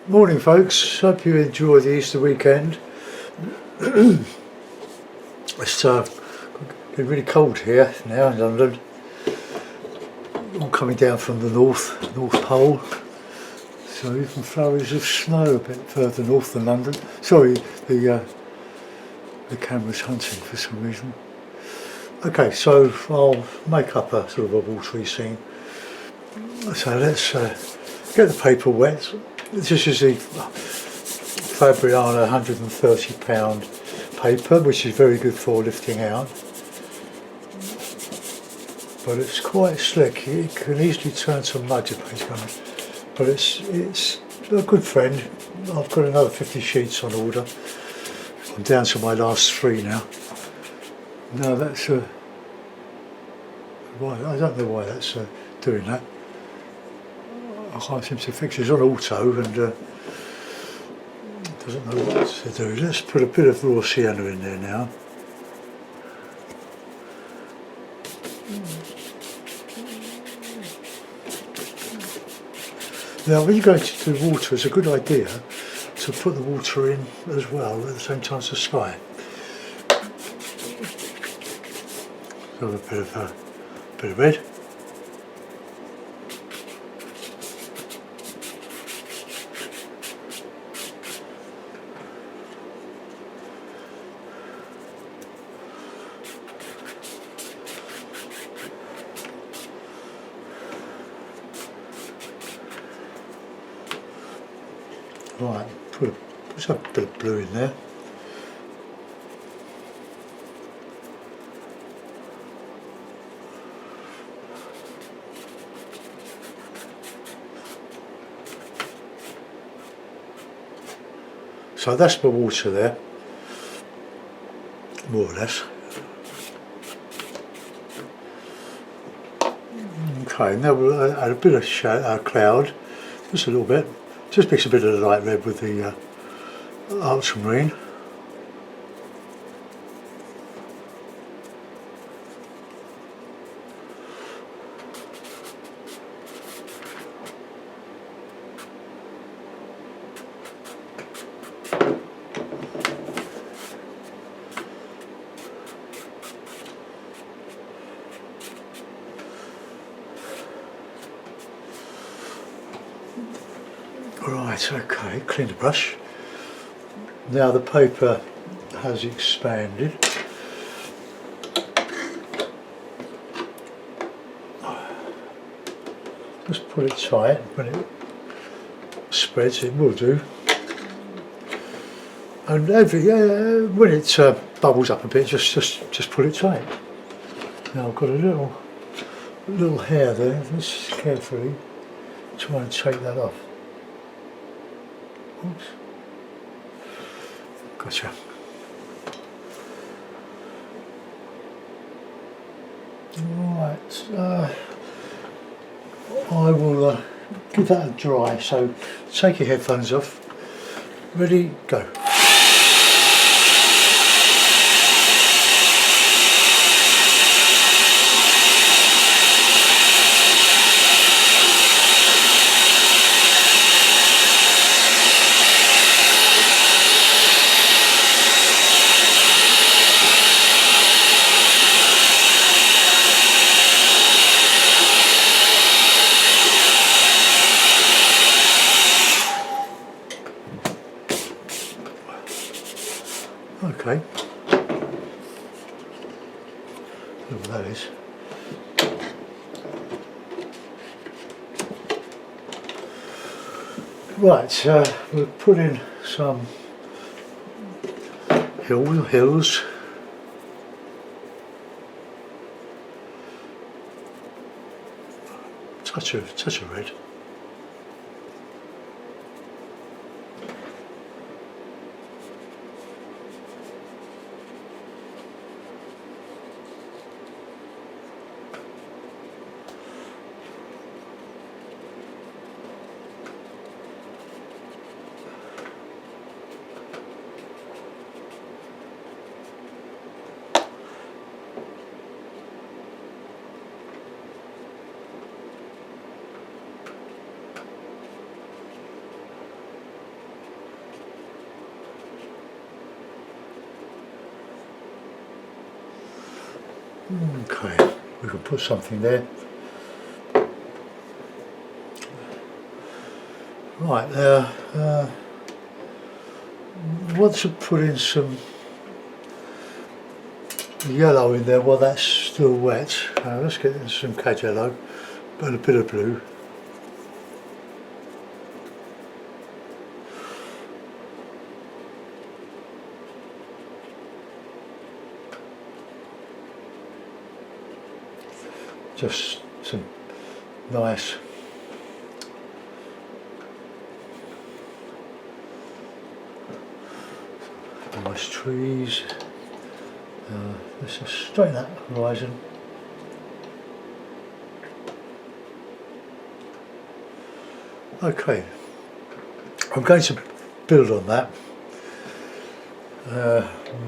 Morning folks, hope you enjoy the Easter weekend. It's been really cold here now in London, all coming down from the North Pole, so even flurries of snow a bit further north than London. Sorry, the camera's hunting for some reason. Okay, so I'll make up a sort of a watery scene. So let's get the paper wet. This is the Fabriana £130 paper, which is very good for lifting out, but it's quite slick. It can easily turn to mud if it's going, but it's a good friend. I've got another 50 sheets on order. I'm down to my last 3 now. No, that's why I don't know why that's doing that. I can't seem to fix it. It's on auto and doesn't know what to do. Let's put a bit of raw sienna in there now. Now when you go to the water, it's a good idea to put the water in as well at the same time as the sky. So a bit of red. Right, put a bit of blue in there. So that's my water there, more or less. Okay, now we'll add a bit of cloud, just a little bit. Just mix a bit of the light red with the ultramarine. Right, okay, clean the brush. Now the paper has expanded. Just pull it tight. When it spreads, it will do. And when it bubbles up a bit, just pull it tight. Now I've got a little hair there. Let's carefully try and take that off. Oops. Gotcha. Right, I will give that a dry, so take your headphones off. Ready, go. Okay, look what that is. Right, we'll put in some hills. Touch of red. Okay, we can put something there. Right, now, want to put in some yellow in there while that's still wet. Let's get in some cad yellow and a bit of blue. Just some nice trees. Let's just straighten that horizon. Okay, I'm going to build on that.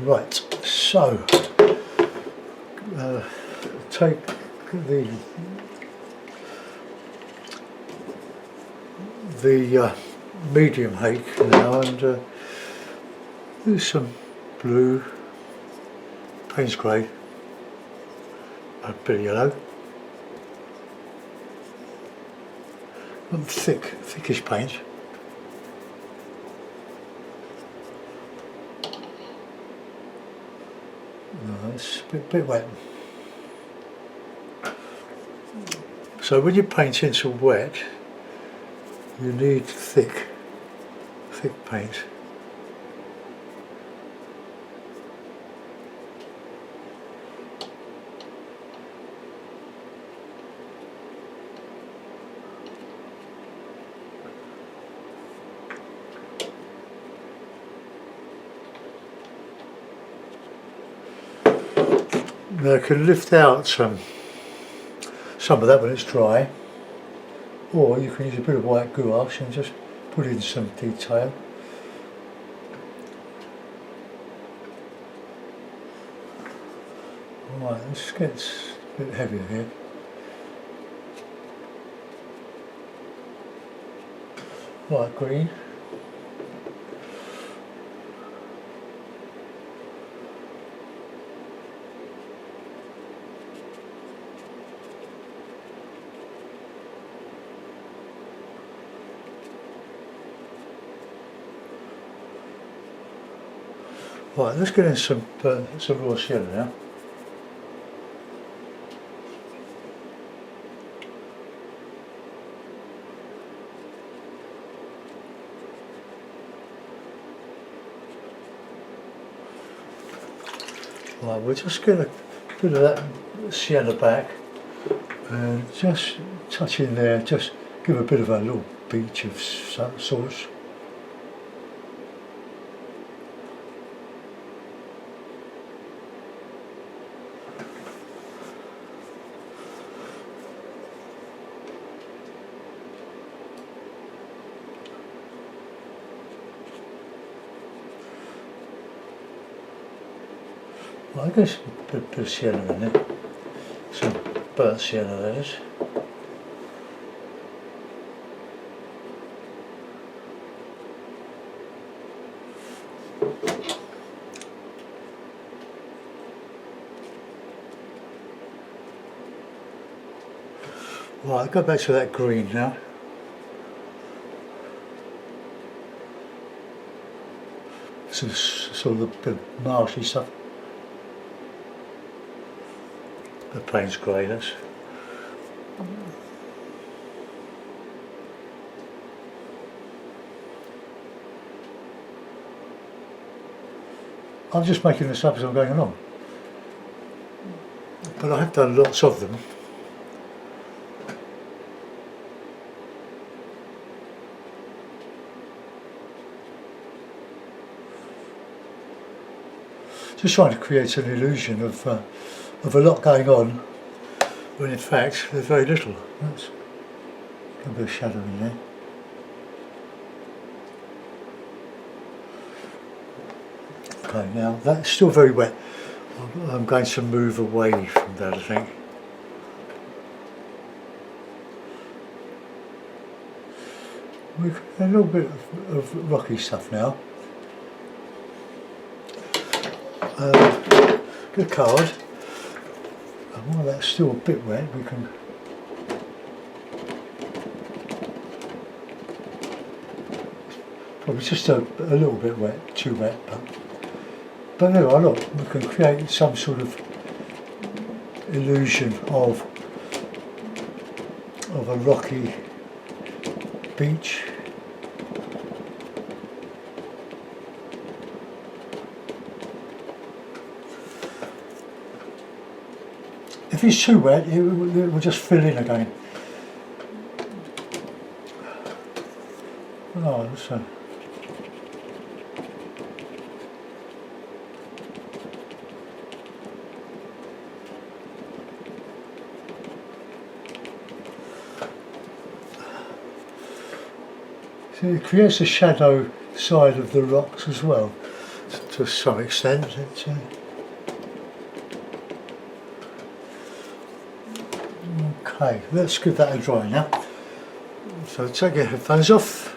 Right, so take the medium hake now and do some blue, Payne's grey, a bit of yellow, and thickish paint. No, it's a bit wet. So when you paint into wet, you need thick paint. Now I can lift out some of that when it's dry, or you can use a bit of white gouache and just put in some detail. Right, this gets a bit heavier here. Light green. Right, let's get in some raw yellow now. Right, we'll just get a bit of that sienna back and just touch in there, just give a bit of a little beach of sorts. Well, I guess a bit of sienna in there, some burnt sienna that is. Right, I'll go back to that green now. Some sort of a bit of marshy stuff. The Payne's grey, that's. I'm just making this up as I'm going along, but I have done lots of them. Just trying to create an illusion of a lot going on, when in fact there's very little. That's a bit of shadow in there. Okay, now that's still very wet. I'm going to move away from that, I think. We've got a little bit of rocky stuff now. Good card. while that's still a bit wet, we can probably just a little bit wet, too wet, but anyway, look, we can create some sort of illusion of a rocky beach. If it's too wet, it will just fill in again. Oh, so it creates a shadow side of the rocks as well, to some extent. Okay, let's give that a try now. So take your headphones off.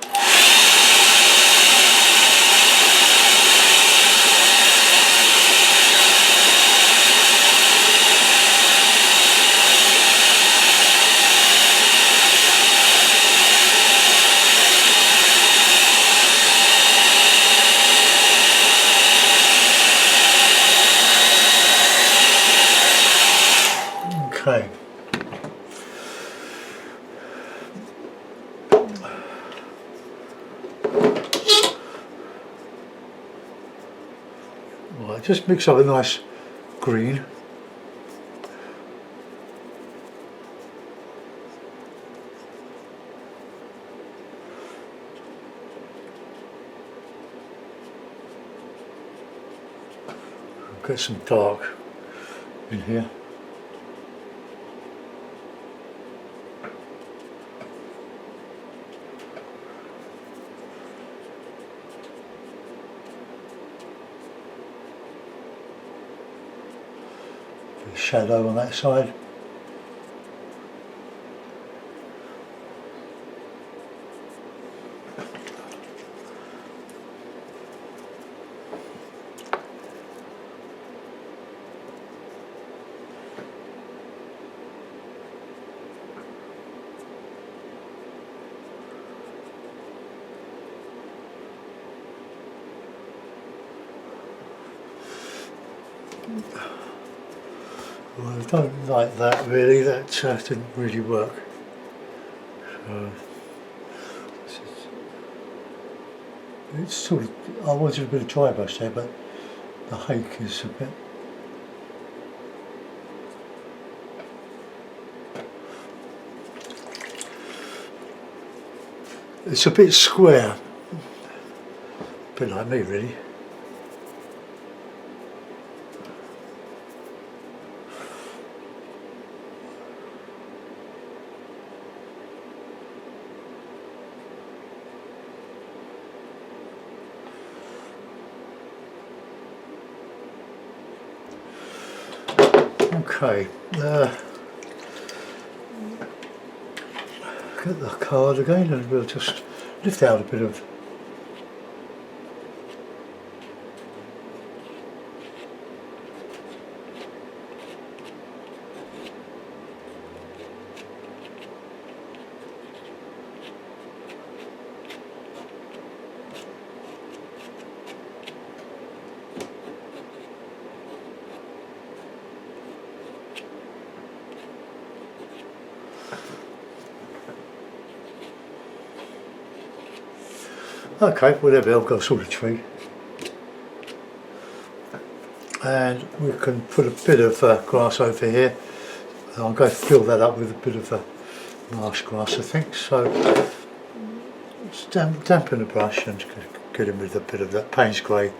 Okay. Right, just mix up a nice green. Get some dark in here. Shadow on that side. Well, I don't like that really, that didn't really work. It's sort of, I wanted a bit of dry brush there, but the hake is a bit. It's a bit square, a bit like me really. Okay, get the card again and we'll just lift out a bit of okay, whatever, I've got a sort of tree. And we can put a bit of grass over here. I'm going to fill that up with a bit of marsh grass, I think. So let's dampen the brush and get in with a bit of that Payne's grey.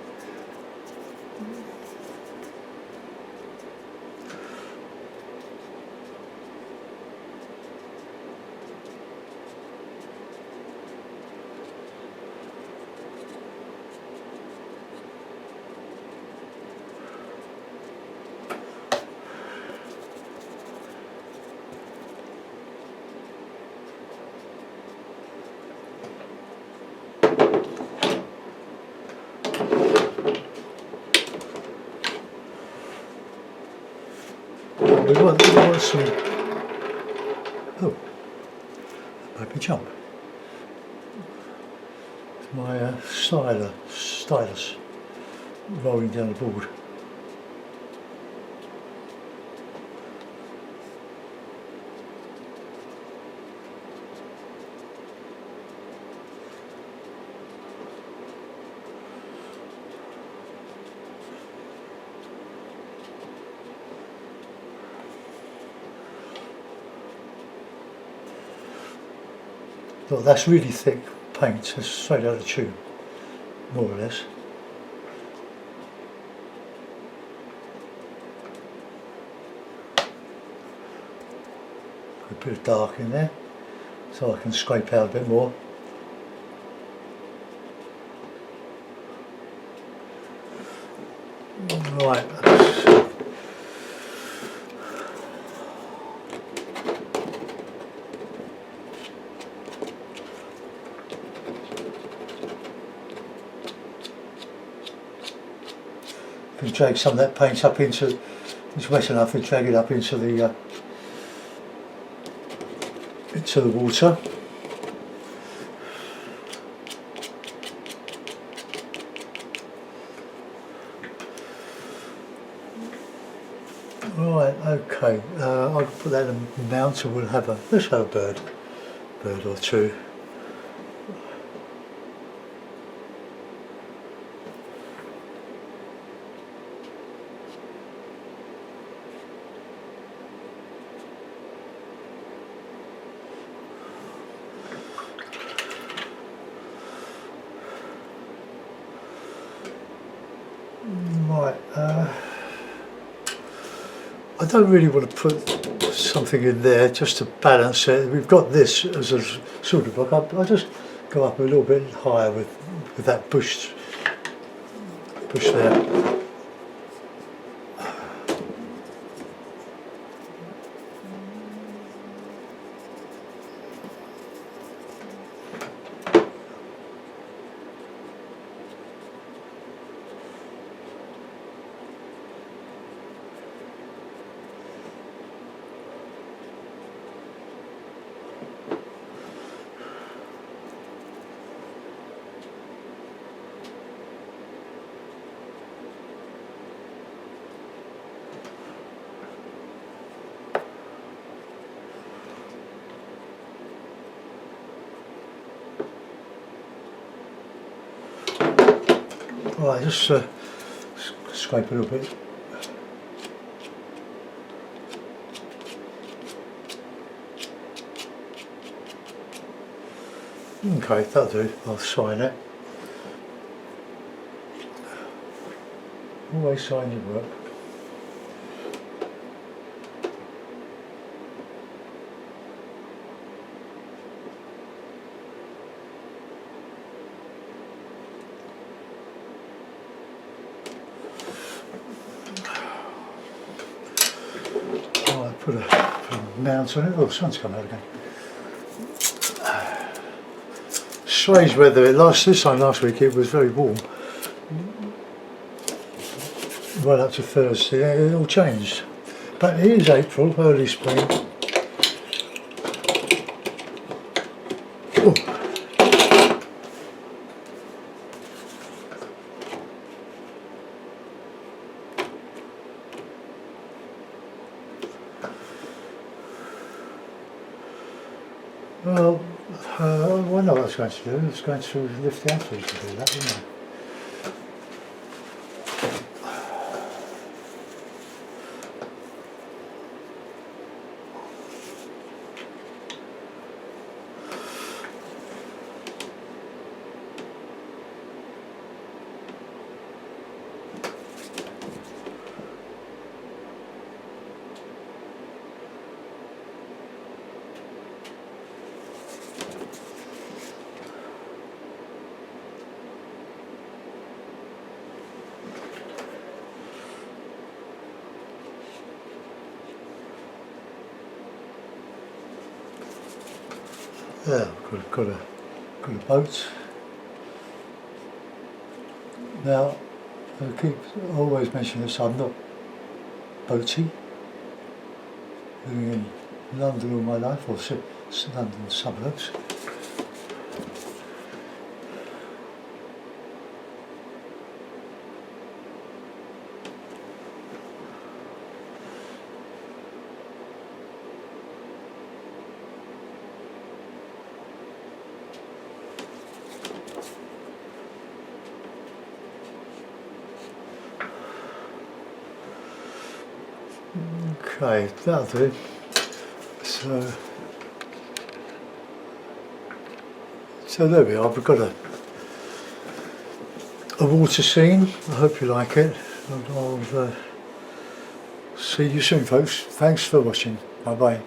we want some. Oh, that made me jump. My stylus rolling down the board. Look, that's really thick paint, it's straight out of the tube, more or less. Put a bit of dark in there, so I can scrape out a bit more. Right. Can drag some of that paint up into, it's wet enough to drag it up into the water. Right, okay, I'll put that in a mount and we'll have let's have a bird or two. Right, I don't really want to put something in there just to balance it. We've got this as a sort of look. I'll just go up a little bit higher with that bush there. Right, just scrape a little bit. Okay, that'll do. I'll sign it. Always sign your work. Put a mount on it. Oh, the sun's come out again. Strange weather. This time last week it was very warm. Right up to Thursday, it all changed. But it is April, early spring. Oh. Well, I know what I was going to do. I was going to lift the apples to do that, didn't I? Yeah, got a boat. Now, I always mention this, I'm not boaty. living in London all my life, or London suburbs. Okay, that'll do. So there we are. We've got a water scene. I hope you like it. And I'll see you soon, folks. Thanks for watching. Bye bye.